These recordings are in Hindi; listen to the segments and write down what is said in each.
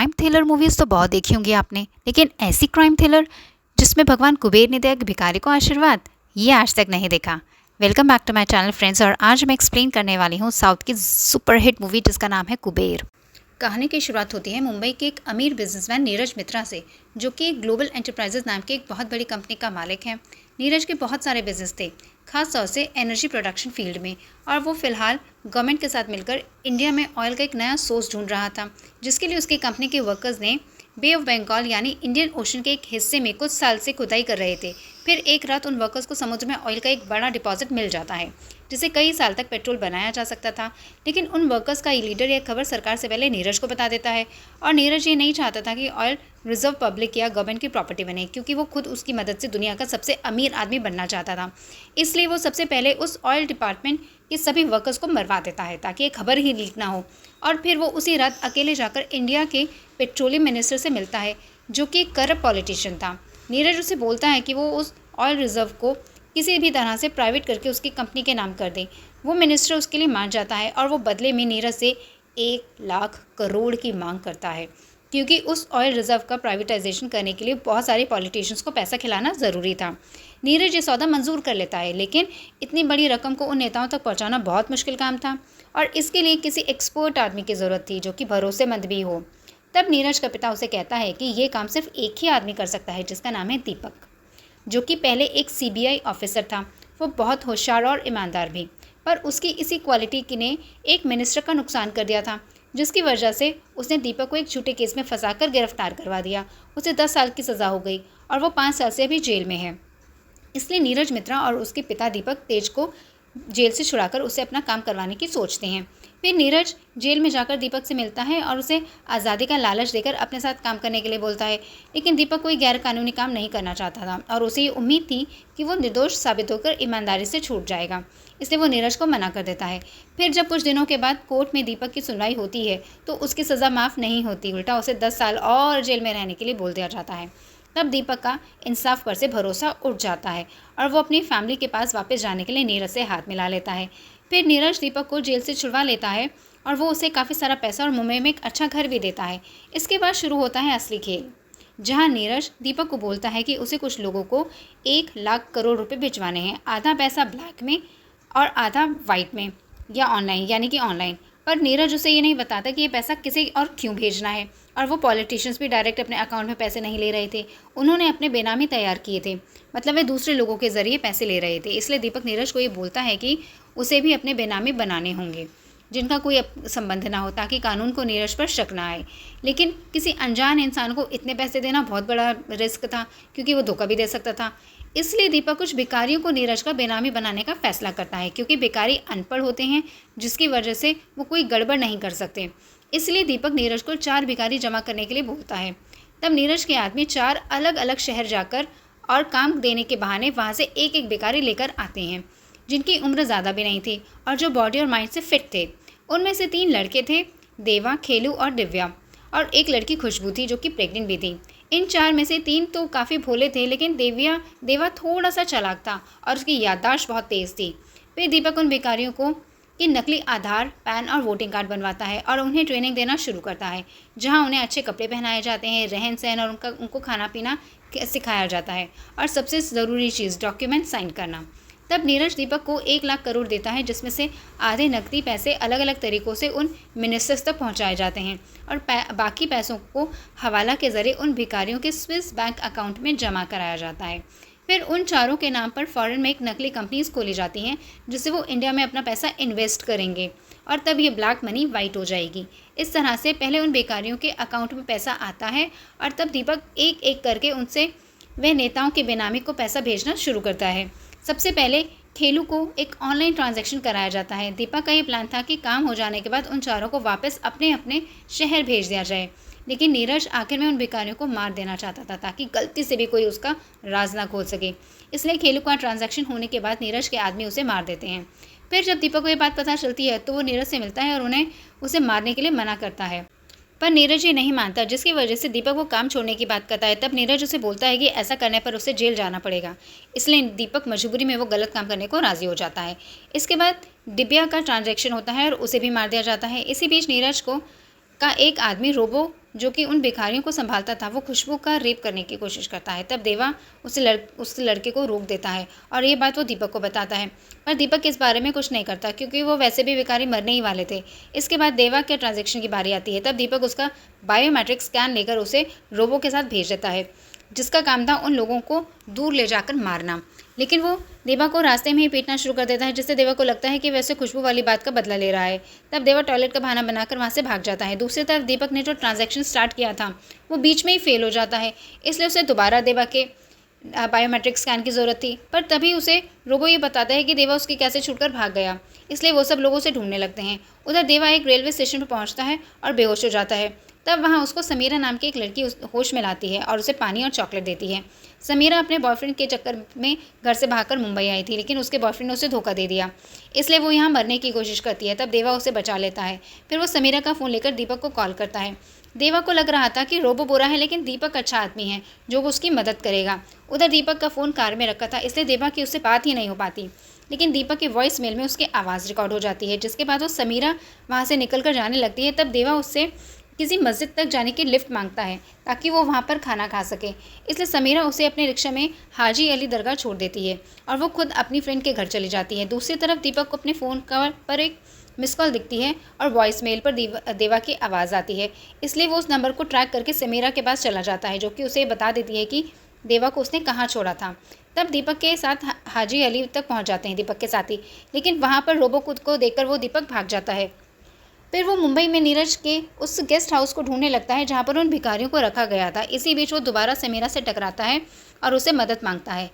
क्राइम थ्रिलर मूवीज़ तो बहुत देखी होंगी आपने, लेकिन ऐसी क्राइम थ्रिलर जिसमें भगवान कुबेर ने दिया भिखारी को आशीर्वाद, ये आज तक नहीं देखा। Welcome back to my channel friends. और आज मैं एक्सप्लेन करने वाली हूँ साउथ की सुपरहिट मूवी जिसका नाम है कुबेर। कहानी की शुरुआत होती है मुंबई के एक अमीर बिजनेसमैन नीरज मित्रा से, जो कि ग्लोबल एंटरप्राइजेज नाम की एक बहुत बड़ी कंपनी का मालिक है। नीरज के बहुत सारे बिजनेस थे, खास तौर से एनर्जी प्रोडक्शन फील्ड में, और वो फिलहाल गवर्नमेंट के साथ मिलकर इंडिया में ऑयल का एक नया सोर्स ढूंढ रहा था, जिसके लिए उसकी कंपनी के वर्कर्स ने बे ऑफ बंगाल यानी इंडियन ओशन के एक हिस्से में कुछ साल से खुदाई कर रहे थे। फिर एक रात उन वर्कर्स को समुद्र में ऑयल का एक बड़ा डिपॉजिट मिल जाता है, जिसे कई साल तक पेट्रोल बनाया जा सकता था। लेकिन उन वर्कर्स का लीडर यह खबर सरकार से पहले नीरज को बता देता है, और नीरज ये नहीं चाहता था कि ऑयल रिजर्व पब्लिक या गवर्नमेंट की प्रॉपर्टी बने, क्योंकि वो खुद उसकी मदद से दुनिया का सबसे अमीर आदमी बनना चाहता था। इसलिए वो सबसे पहले उस ऑयल डिपार्टमेंट के सभी वर्कर्स को मरवा देता है, ताकि ये खबर ही लीक ना हो। और फिर वो उसी रात अकेले जाकर इंडिया के पेट्रोलियम मिनिस्टर से मिलता है, जो कि एक करप्ट पॉलिटिशियन था। नीरज उसे बोलता है कि वो उस ऑयल रिजर्व को किसी भी तरह से प्राइवेट करके उसकी कंपनी के नाम कर दे। वो मिनिस्टर उसके लिए मान जाता है, और वो बदले में नीरज से 1 लाख करोड़ की मांग करता है, क्योंकि उस ऑयल रिजर्व का प्राइवेटाइजेशन करने के लिए बहुत सारे पॉलिटिशियंस को पैसा खिलाना ज़रूरी था। नीरज ये सौदा मंजूर कर लेता है, लेकिन इतनी बड़ी रकम को उन नेताओं तक पहुंचाना बहुत मुश्किल काम था, और इसके लिए किसी एक्सपर्ट आदमी की ज़रूरत थी, जो कि भरोसेमंद भी हो। तब नीरज का पिता उसे कहता है कि ये काम सिर्फ एक ही आदमी कर सकता है, जिसका नाम है दीपक, जो कि पहले एक सीबीआई ऑफिसर था। वो बहुत होशियार और ईमानदार भी, पर उसकी इसी क्वालिटी ने एक मिनिस्टर का नुकसान कर दिया था, जिसकी वजह से उसने दीपक को एक झूठे केस में फंसाकर गिरफ्तार करवा दिया। उसे 10 साल की सज़ा हो गई, और वो 5 साल से अभी जेल में है। इसलिए नीरज मित्रा और उसके पिता दीपक तेज को जेल से छुड़ाकर उसे अपना काम करवाने की सोचते हैं। फिर नीरज जेल में जाकर दीपक से मिलता है और उसे आज़ादी का लालच देकर अपने साथ काम करने के लिए बोलता है। लेकिन दीपक कोई गैर कानूनी काम नहीं करना चाहता था, और उसे ये उम्मीद थी कि वो निर्दोष साबित होकर ईमानदारी से छूट जाएगा, इसलिए वो नीरज को मना कर देता है। फिर जब कुछ दिनों के बाद कोर्ट में दीपक की सुनवाई होती है, तो उसकी सज़ा माफ़ नहीं होती, उल्टा उसे 10 साल और जेल में रहने के लिए बोल दिया जाता है। तब दीपक का इंसाफ पर से भरोसा उठ जाता है, और वो अपनी फैमिली के पास वापस जाने के लिए नीरज से हाथ मिला लेता है। फिर नीरज दीपक को जेल से छुड़वा लेता है, और वो उसे काफ़ी सारा पैसा और मुंबई में एक अच्छा घर भी देता है। इसके बाद शुरू होता है असली खेल, जहां नीरज दीपक को बोलता है कि उसे कुछ लोगों को 1 लाख करोड़ रुपए भिजवाने हैं, आधा पैसा ब्लैक में और आधा वाइट में या ऑनलाइन, यानी कि ऑनलाइन। पर नीरज उसे ये नहीं बताता कि ये पैसा किसे और क्यों भेजना है। और वो पॉलिटिशियंस भी डायरेक्ट अपने अकाउंट में पैसे नहीं ले रहे थे, उन्होंने अपने बेनामी तैयार किए थे, मतलब वे दूसरे लोगों के ज़रिए पैसे ले रहे थे। इसलिए दीपक नीरज को ये बोलता है कि उसे भी अपने बेनामी बनाने होंगे, जिनका कोई संबंध ना हो, ताकि कानून को नीरज पर शक ना आए। लेकिन किसी अनजान इंसान को इतने पैसे देना बहुत बड़ा रिस्क था, क्योंकि वो धोखा भी दे सकता था। इसलिए दीपक कुछ भिखारियों को नीरज का बेनामी बनाने का फैसला करता है, क्योंकि भिखारी अनपढ़ होते हैं, जिसकी वजह से वो कोई गड़बड़ नहीं कर सकते। इसलिए दीपक नीरज को 4 भिखारी जमा करने के लिए बोलता है। तब नीरज के आदमी 4 अलग अलग शहर जाकर और काम देने के बहाने वहाँ से एक एक भिखारी लेकर आते हैं, जिनकी उम्र ज़्यादा भी नहीं थी और जो बॉडी और माइंड से फिट थे। उनमें से 3 लड़के थे, देवा, खेलू और दिव्या, और एक लड़की खुशबू थी, जो कि प्रेग्नेंट भी थी। इन 4 में से 3 तो काफ़ी भोले थे, लेकिन देवा थोड़ा सा चालाक था, और उसकी याददाश्त बहुत तेज़ थी। फिर दीपक उन भिखारियों को कि नकली आधार, पैन और वोटिंग कार्ड बनवाता है, और उन्हें ट्रेनिंग देना शुरू करता है, जहां उन्हें अच्छे कपड़े पहनाए जाते हैं, रहन सहन और उनको खाना पीना सिखाया जाता है, और सबसे ज़रूरी चीज़ डॉक्यूमेंट साइन करना। तब नीरज दीपक को 1 लाख करोड़ देता है, जिसमें से आधे नकदी पैसे अलग अलग तरीक़ों से उन मिनिस्टर्स तक पहुंचाए जाते हैं, और बाकी पैसों को हवाला के ज़रिए उन भिखारियों के स्विस बैंक अकाउंट में जमा कराया जाता है। फिर उन चारों के नाम पर फ़ॉरेन में एक नकली कंपनीज खोली जाती हैं, जिससे वो इंडिया में अपना पैसा इन्वेस्ट करेंगे, और तब ये ब्लैक मनी वाइट हो जाएगी। इस तरह से पहले उन भिखारियों के अकाउंट में पैसा आता है, और तब दीपक एक एक करके उनसे वह नेताओं के बेनामी को पैसा भेजना शुरू करता है। सबसे पहले खेलू को एक ऑनलाइन ट्रांजैक्शन कराया जाता है। दीपक का ये प्लान था कि काम हो जाने के बाद उन चारों को वापस अपने अपने शहर भेज दिया जाए, लेकिन नीरज आखिर में उन भिखारियों को मार देना चाहता था, ताकि गलती से भी कोई उसका राज ना खोल सके। इसलिए खेलू का ट्रांजैक्शन होने के बाद नीरज के आदमी उसे मार देते हैं। फिर जब दीपक को ये बात पता चलती है, तो वो नीरज से मिलता है और उन्हें उसे मारने के लिए मना करता है, पर नीरज ये नहीं मानता, जिसकी वजह से दीपक वो काम छोड़ने की बात करता है। तब नीरज उसे बोलता है कि ऐसा करने पर उसे जेल जाना पड़ेगा, इसलिए दीपक मजबूरी में वो गलत काम करने को राज़ी हो जाता है। इसके बाद दिव्या का ट्रांजैक्शन होता है और उसे भी मार दिया जाता है। इसी बीच नीरज का एक आदमी रोबो जो कि उन भिखारियों को संभालता था, वो खुशबू का रेप करने की कोशिश करता है। तब देवा उस लड़के को रोक देता है और ये बात वो दीपक को बताता है, पर दीपक इस बारे में कुछ नहीं करता क्योंकि वो वैसे भी भिखारी मरने ही वाले थे। इसके बाद देवा के ट्रांजैक्शन की बारी आती है। तब दीपक उसका बायोमेट्रिक स्कैन लेकर उसे रोबो के साथ भेज देता है, जिसका काम था उन लोगों को दूर ले जाकर मारना। लेकिन वो देवा को रास्ते में ही पीटना शुरू कर देता है, जिससे देवा को लगता है कि वैसे खुशबू वाली बात का बदला ले रहा है। तब देवा टॉयलेट का बहाना बनाकर वहाँ से भाग जाता है। दूसरी तरफ दीपक ने जो ट्रांजैक्शन स्टार्ट किया था वो बीच में ही फेल हो जाता है, इसलिए उसे दोबारा देवा के बायोमेट्रिक स्कैन की ज़रूरत थी। पर तभी उसे रोबो ये बताता है कि देवा उसकी कैसे छूटकर भाग गया, इसलिए वो सब लोगों से ढूंढने लगते हैं। उधर देवा एक रेलवे स्टेशन पर पहुंचता है और बेहोश हो जाता है। तब वहाँ उसको समीरा नाम की एक लड़की होश में लाती है और उसे पानी और चॉकलेट देती है। समीरा अपने बॉयफ्रेंड के चक्कर में घर से भागकर मुंबई आई थी, लेकिन उसके बॉयफ्रेंड ने उसे धोखा दे दिया, इसलिए वो यहाँ मरने की कोशिश करती है। तब देवा उसे बचा लेता है। फिर वो समीरा का फ़ोन लेकर दीपक को कॉल करता है। देवा को लग रहा था कि रोबो बुरा है, लेकिन दीपक अच्छा आदमी है जो उसकी मदद करेगा। उधर दीपक का फ़ोन कार में रखा था, इसलिए देवा की उससे बात ही नहीं हो पाती। लेकिन दीपक के वॉइस मेल में उसकी आवाज़ रिकॉर्ड हो जाती है, जिसके बाद वो समीरा वहाँ से निकल कर जाने लगती है। तब देवा उससे किसी मस्जिद तक जाने की लिफ्ट मांगता है ताकि वो वहाँ पर खाना खा सके, इसलिए समीरा उसे अपने रिक्शा में हाजी अली दरगाह छोड़ देती है और वो खुद अपनी फ्रेंड के घर चली जाती है। दूसरी तरफ दीपक को अपने फ़ोन पर एक मिस कॉल दिखती है और वॉइस मेल पर देवा की आवाज़ आती है, इसलिए वो उस नंबर को ट्रैक करके समीरा के पास चला जाता है, जो कि उसे बता देती है कि देवा को उसने कहाँ छोड़ा था। तब दीपक के साथ हाजी अली तक पहुँच जाते हैं दीपक के साथी, लेकिन वहाँ पर रोबो खुद को देखकर वो दीपक भाग जाता है। फिर वो मुंबई में नीरज के उस गेस्ट हाउस को ढूंढने लगता है जहाँ पर उन भिखारियों को रखा गया था। इसी बीच वो दोबारा समीरा से टकराता है और उसे मदद मांगता है,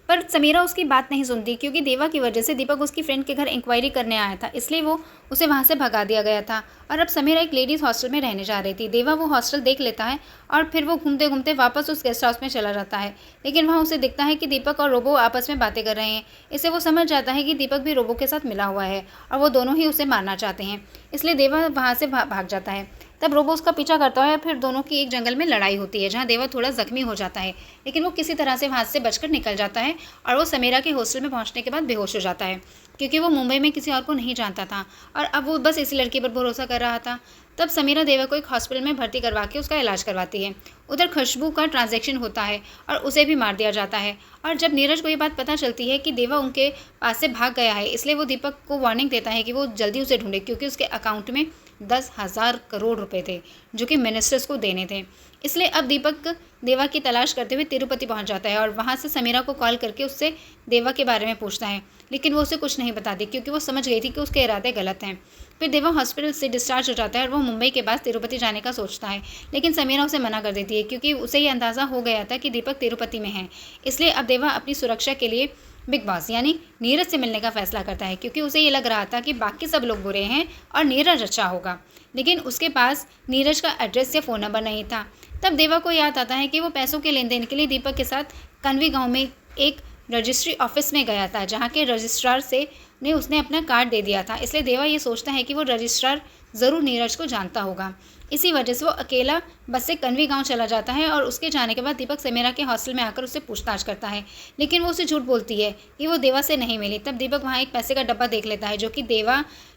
पर समीरा उसकी बात नहीं सुनती क्योंकि देवा की वजह से दीपक उसकी फ्रेंड के घर इंक्वायरी करने आया था, इसलिए वो उसे वहाँ से भगा दिया गया था और अब समीरा एक लेडीज़ हॉस्टल में रहने जा रही थी। देवा वो हॉस्टल देख लेता है और फिर वो घूमते घूमते वापस उस गेस्ट हाउस में चला जाता है, लेकिन वहाँ उसे दिखता है कि दीपक और रोबो आपस में बातें कर रहे हैं। इससे वो समझ जाता है कि दीपक भी रोबो के साथ मिला हुआ है और वो दोनों ही उसे मारना चाहते हैं, इसलिए देवा वहाँ से भाग जाता है। तब रोबो उसका पीछा करता है और फिर दोनों की एक जंगल में लड़ाई होती है, जहाँ देवा थोड़ा जख्मी हो जाता है, लेकिन वो किसी तरह से वहाँ से बचकर निकल जाता है और वो समीरा के हॉस्टल में पहुँचने के बाद बेहोश हो जाता है, क्योंकि वो मुंबई में किसी और को नहीं जानता था और अब वो बस इसी लड़की पर भरोसा कर रहा था। तब समीरा देवा को एक हॉस्पिटल में भर्ती करवा के उसका इलाज करवाती है। उधर खुशबू का ट्रांजैक्शन होता है और उसे भी मार दिया जाता है, और जब नीरज को ये बात पता चलती है कि देवा उनके पास से भाग गया है, इसलिए वो दीपक को वार्निंग देता है कि वो जल्दी उसे ढूंढे, क्योंकि उसके अकाउंट में 10,000 करोड़ रुपए थे जो कि मिनिस्टर्स को देने थे। इसलिए अब दीपक देवा की तलाश करते हुए तिरुपति पहुंच जाता है और वहां से समीरा को कॉल करके उससे देवा के बारे में पूछता है, लेकिन वो उसे कुछ नहीं बताती क्योंकि वो समझ गई थी कि उसके इरादे गलत हैं। फिर देवा हॉस्पिटल से डिस्चार्ज हो जाता है और वो मुंबई के बाद तिरुपति जाने का सोचता है, लेकिन समीरा उसे मना कर देती है क्योंकि उसे ये अंदाज़ा हो गया था कि दीपक तिरुपति में है। इसलिए अब देवा अपनी सुरक्षा के लिए बिग बॉस यानी नीरज से मिलने का फैसला करता है, क्योंकि उसे ये लग रहा था कि बाकी सब लोग बुरे हैं और नीरज अच्छा होगा, लेकिन उसके पास नीरज का एड्रेस या फ़ोन नंबर नहीं था। तब देवा को याद आता है कि वो पैसों के लेन देन के लिए दीपक के साथ कन्वी गांव में एक रजिस्ट्री ऑफिस में गया था, जहाँ के रजिस्ट्रार से ने उसने अपना कार्ड दे दिया था। इसलिए देवा ये सोचता है कि वो रजिस्ट्रार ज़रूर नीरज को जानता होगा। इसी वजह से वो अकेला बस से कन्वी गांव चला जाता है और उसके जाने के बाद दीपक समीरा के हॉस्टल में आकर उससे पूछताछ करता है, लेकिन वो उसे झूठ बोलती है कि वो देवा से नहीं मिली। तब दीपक वहाँ एक पैसे का डब्बा देख लेता है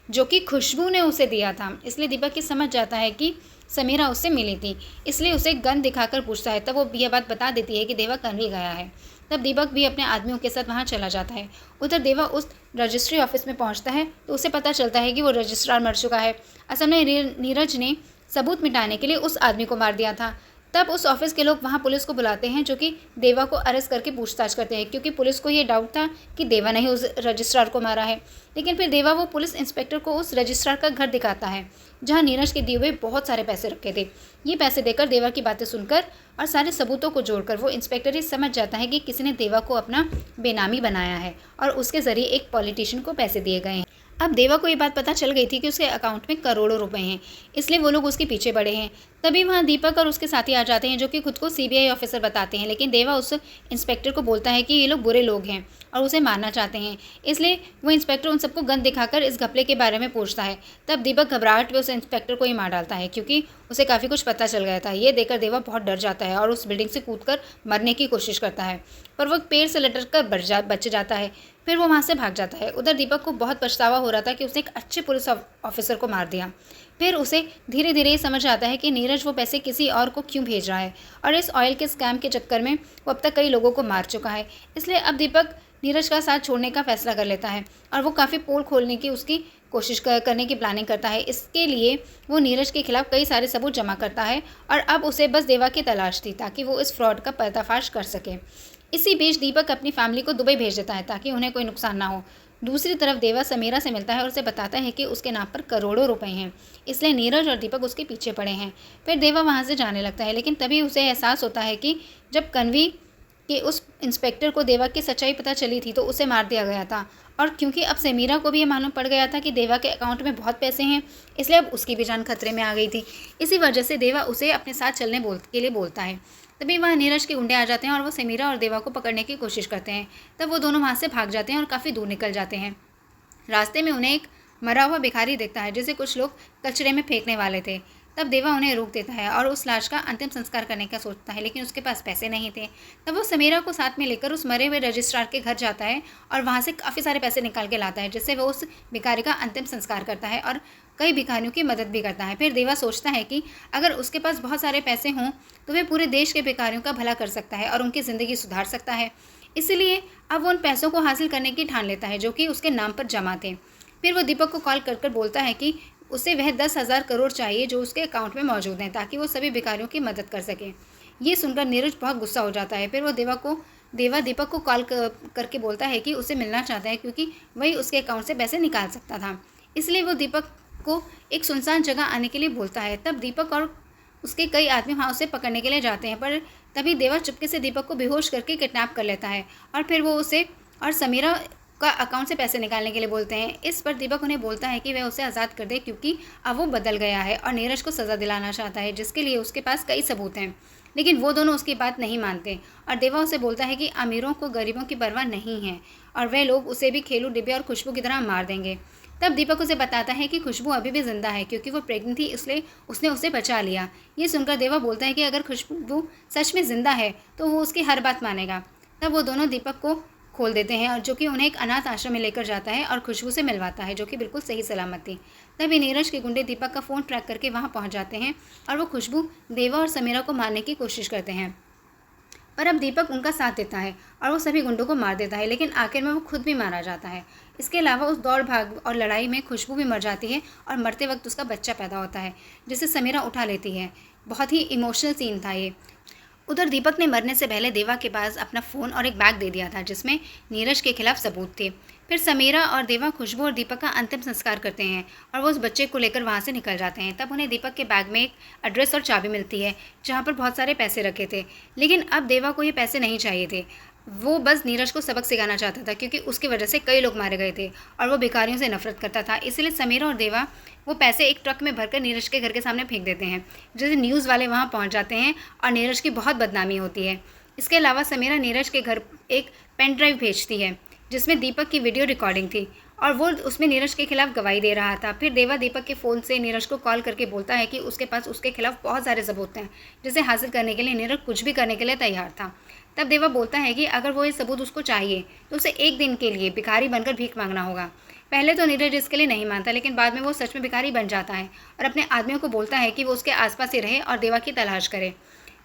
जो कि खुशबू ने उसे दिया था, इसलिए दीपक ये समझ जाता है कि समीरा उससे मिली थी, इसलिए उसे गन दिखाकर पूछता है। तब वो यह बात बता देती है कि देवा कन्वी गया है। तब दीपक भी अपने आदमियों के साथ वहाँ चला जाता है। उधर देवा उस रजिस्ट्री ऑफिस में पहुँचता है तो उसे पता चलता है कि वो रजिस्ट्रार मर चुका है। असल में नीरज ने सबूत मिटाने के लिए उस आदमी को मार दिया था। तब उस ऑफिस के लोग वहाँ पुलिस को बुलाते हैं, जो कि देवा को अरेस्ट करके पूछताछ करते हैं, क्योंकि पुलिस को ये डाउट था कि देवा ने ही उस रजिस्ट्रार को मारा है। लेकिन फिर देवा वो पुलिस इंस्पेक्टर को उस रजिस्ट्रार का घर दिखाता है जहाँ नीरज के दिए हुए बहुत सारे पैसे रखे थे। ये पैसे देकर देवा की बातें सुनकर और सारे सबूतों को जोड़कर वो इंस्पेक्टर ही समझ जाता है कि किसी ने देवा को अपना बेनामी बनाया है और उसके ज़रिए एक पॉलिटिशियन को पैसे दिए गए हैं। अब देवा को ये बात पता चल गई थी कि उसके अकाउंट में करोड़ों रुपए हैं, इसलिए वो लोग उसके पीछे पड़े हैं। तभी वहाँ दीपक और उसके साथी आ जाते हैं, जो कि खुद को सीबीआई ऑफिसर बताते हैं, लेकिन देवा उस इंस्पेक्टर को बोलता है कि ये लोग बुरे लोग हैं और उसे मारना चाहते हैं। इसलिए वो इंस्पेक्टर उन सबको गन दिखाकर इस घपले के बारे में पूछता है। तब दीपक घबराहट में उस इंस्पेक्टर को ही मार डालता है, क्योंकि उसे काफ़ी कुछ पता चल गया था। ये देखकर देवा बहुत डर जाता है और उस बिल्डिंग से कूदकर मरने की कोशिश करता है, पर वो पेड़ से लटक कर बच जाता है। फिर वो वहाँ से भाग जाता है। उधर दीपक को बहुत पछतावा हो रहा था कि उसने एक अच्छे पुलिस ऑफिसर को मार दिया। फिर उसे धीरे धीरे ये समझ आता है कि नीरज वो पैसे किसी और को क्यों भेज रहा है और इस ऑयल के स्कैम के चक्कर में वो अब तक कई लोगों को मार चुका है। इसलिए अब दीपक नीरज का साथ छोड़ने का फैसला कर लेता है और वो काफ़ी पोल खोलने की उसकी कोशिश करने की प्लानिंग करता है। इसके लिए वो नीरज के खिलाफ कई सारे सबूत जमा करता है और अब उसे बस देवा की तलाश थी ताकि वो इस फ्रॉड का पर्दाफाश कर सके। इसी बीच दीपक अपनी फैमिली को दुबई भेज देता है ताकि उन्हें कोई नुकसान ना हो। दूसरी तरफ देवा समीरा से मिलता है और उसे बताता है कि उसके नाम पर करोड़ों रुपए हैं, इसलिए नीरज और दीपक उसके पीछे पड़े हैं। फिर देवा वहाँ से जाने लगता है, लेकिन तभी उसे एहसास होता है कि जब कन्वी कि उस इंस्पेक्टर को देवा की सच्चाई पता चली थी तो उसे मार दिया गया था। और क्योंकि अब समीरा को भी ये मालूम पड़ गया था कि देवा के अकाउंट में बहुत पैसे हैं, इसलिए अब उसकी भी जान खतरे में आ गई थी। इसी वजह से देवा उसे अपने साथ चलने के लिए बोलता है। तभी वहाँ नीरज के गुंडे आ जाते हैं और वो समीरा और देवा को पकड़ने की कोशिश करते हैं। तब वो दोनों वहाँ से भाग जाते हैं और काफ़ी दूर निकल जाते हैं। रास्ते में उन्हें एक मरा हुआ भिखारी दिखता है जिसे कुछ लोग कचरे में फेंकने वाले थे। तब देवा उन्हें रोक देता है और उस लाश का अंतिम संस्कार करने का सोचता है, लेकिन उसके पास पैसे नहीं थे। तब वो समीरा को साथ में लेकर उस मरे हुए रजिस्ट्रार के घर जाता है और वहाँ से काफ़ी सारे पैसे निकाल के लाता है, जिससे वो उस भिखारी का अंतिम संस्कार करता है और कई भिखारियों की मदद भी करता है। फिर देवा सोचता है कि अगर उसके पास बहुत सारे पैसे हों तो वह पूरे देश के भिखारियों का भला कर सकता है और उनकी ज़िंदगी सुधार सकता है। इसलिए अब वो उन पैसों को हासिल करने की ठान लेता है जो कि उसके नाम पर जमा थे। फिर वो दीपक को कॉल कर बोलता है कि उसे वह 10,000 करोड़ चाहिए जो उसके अकाउंट में मौजूद हैं, ताकि वो सभी भिखारियों की मदद कर सके। ये सुनकर नीरज बहुत गुस्सा हो जाता है। फिर वो देवा दीपक को कॉल करके बोलता है कि उसे मिलना चाहता है क्योंकि वही उसके अकाउंट से पैसे निकाल सकता था। इसलिए वो दीपक को एक सुनसान जगह आने के लिए बोलता है। तब दीपक और उसके कई आदमी वहाँ उसे पकड़ने के लिए जाते हैं, पर तभी देवा चुपके से दीपक को बेहोश करके किडनैप कर लेता है और फिर वो उसे और समीरा का अकाउंट से पैसे निकालने के लिए बोलते हैं। इस पर दीपक उन्हें बोलता है कि वह उसे आज़ाद कर दे क्योंकि अब वो बदल गया है और नीरज को सज़ा दिलाना चाहता है, जिसके लिए उसके पास कई सबूत हैं। लेकिन वो दोनों उसकी बात नहीं मानते और देवा उसे बोलता है कि अमीरों को गरीबों की परवाह नहीं है और वह लोग उसे भी खेलू डिब्बे और खुशबू की तरह मार देंगे। तब दीपक उसे बताता है कि खुशबू अभी भी जिंदा है क्योंकि वो प्रेग्नेंट थी, इसलिए उसने उसे बचा लिया। ये सुनकर देवा बोलता है कि अगर खुशबू सच में ज़िंदा है तो वो उसकी हर बात मानेगा। तब वो दोनों दीपक को खोल देते हैं और जो कि उन्हें एक अनाथ आश्रम में लेकर जाता है और खुशबू से मिलवाता है, जो कि बिल्कुल सही सलामत थी। तभी नीरज के गुंडे दीपक का फ़ोन ट्रैक करके वहाँ पहुँच जाते हैं और वो खुशबू, देवा और समीरा को मारने की कोशिश करते हैं, पर अब दीपक उनका साथ देता है और वो सभी गुंडों को मार देता है, लेकिन आखिर में वो खुद भी मारा जाता है। इसके अलावा उस दौड़ भाग और लड़ाई में खुशबू भी मर जाती है और मरते वक्त उसका बच्चा पैदा होता है जिसे समीरा उठा लेती है। बहुत ही इमोशनल सीन था ये। उधर दीपक ने मरने से पहले देवा के पास अपना फ़ोन और एक बैग दे दिया था जिसमें नीरज के खिलाफ सबूत थे। फिर समीरा और देवा खुशबू और दीपक का अंतिम संस्कार करते हैं और वो उस बच्चे को लेकर वहाँ से निकल जाते हैं। तब उन्हें दीपक के बैग में एक एड्रेस और चाबी मिलती है जहाँ पर बहुत सारे पैसे रखे थे, लेकिन अब देवा को ये पैसे नहीं चाहिए थे। वो बस नीरज को सबक सिखाना चाहता था क्योंकि उसकी वजह से कई लोग मारे गए थे और वो भिखारियों से नफरत करता था। इसलिए समीरा और देवा वो पैसे एक ट्रक में भरकर नीरज के घर के सामने फेंक देते हैं, जिससे न्यूज़ वाले वहाँ पहुँच जाते हैं और नीरज की बहुत बदनामी होती है। इसके अलावा समीरा नीरज के घर एक पेन ड्राइव भेजती है जिसमें दीपक की वीडियो रिकॉर्डिंग थी और वो उसमें नीरज के खिलाफ गवाही दे रहा था। फिर देवा दीपक के फ़ोन से नीरज को कॉल करके बोलता है कि उसके पास उसके खिलाफ बहुत सारे सबूत हैं, जिसे हासिल करने के लिए नीरज कुछ भी करने के लिए तैयार था। तब देवा बोलता है कि अगर वो ये सबूत उसको चाहिए तो उसे एक दिन के लिए भिखारी बनकर भीख मांगना होगा। पहले तो नीरज इसके लिए नहीं मानता, लेकिन बाद में वो सच में भिखारी बन जाता है और अपने आदमियों को बोलता है कि वो उसके आसपास ही रहे और देवा की तलाश करे।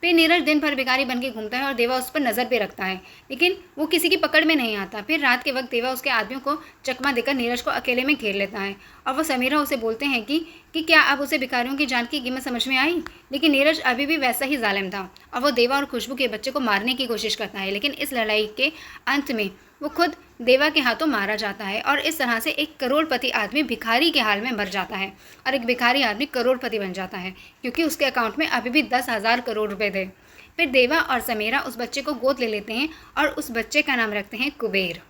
फिर नीरज दिन भर भिखारी बन के घूमता है और देवा उस पर नज़र भी रखता है, लेकिन वो किसी की पकड़ में नहीं आता। फिर रात के वक्त देवा उसके आदमियों को चकमा देकर नीरज को अकेले में घेर लेता है और वो समीरा उसे बोलते हैं कि क्या अब उसे भिखारियों की जान की कीमत समझ में आई। लेकिन नीरज अभी भी वैसा ही जालिम था और वो देवा और खुशबू के बच्चे को मारने की कोशिश करता है, लेकिन इस लड़ाई के अंत में वो खुद देवा के हाथों मारा जाता है और इस तरह से एक करोड़पति आदमी भिखारी के हाल में मर जाता है और एक भिखारी आदमी करोड़पति बन जाता है क्योंकि उसके अकाउंट में अभी भी 10,000 करोड़ रुपए थे। फिर देवा और समीरा उस बच्चे को गोद ले लेते हैं और उस बच्चे का नाम रखते हैं कुबेर।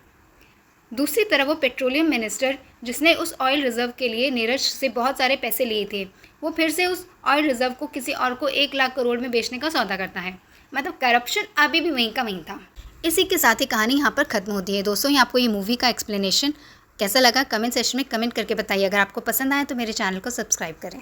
दूसरी तरफ वो पेट्रोलियम मिनिस्टर, जिसने उस ऑयल रिजर्व के लिए नीरज से बहुत सारे पैसे लिए थे, वो फिर से उस ऑयल रिजर्व को किसी और को 1 लाख करोड़ में बेचने का सौदा करता है। मतलब करप्शन अभी भी वहीं का वहीं था। इसी के साथ ही कहानी यहाँ पर ख़त्म होती है। दोस्तों, ये आपको ये मूवी का एक्सप्लेनेशन कैसा लगा कमेंट सेक्शन में कमेंट करके बताइए। अगर आपको पसंद आए तो मेरे चैनल को सब्सक्राइब करें।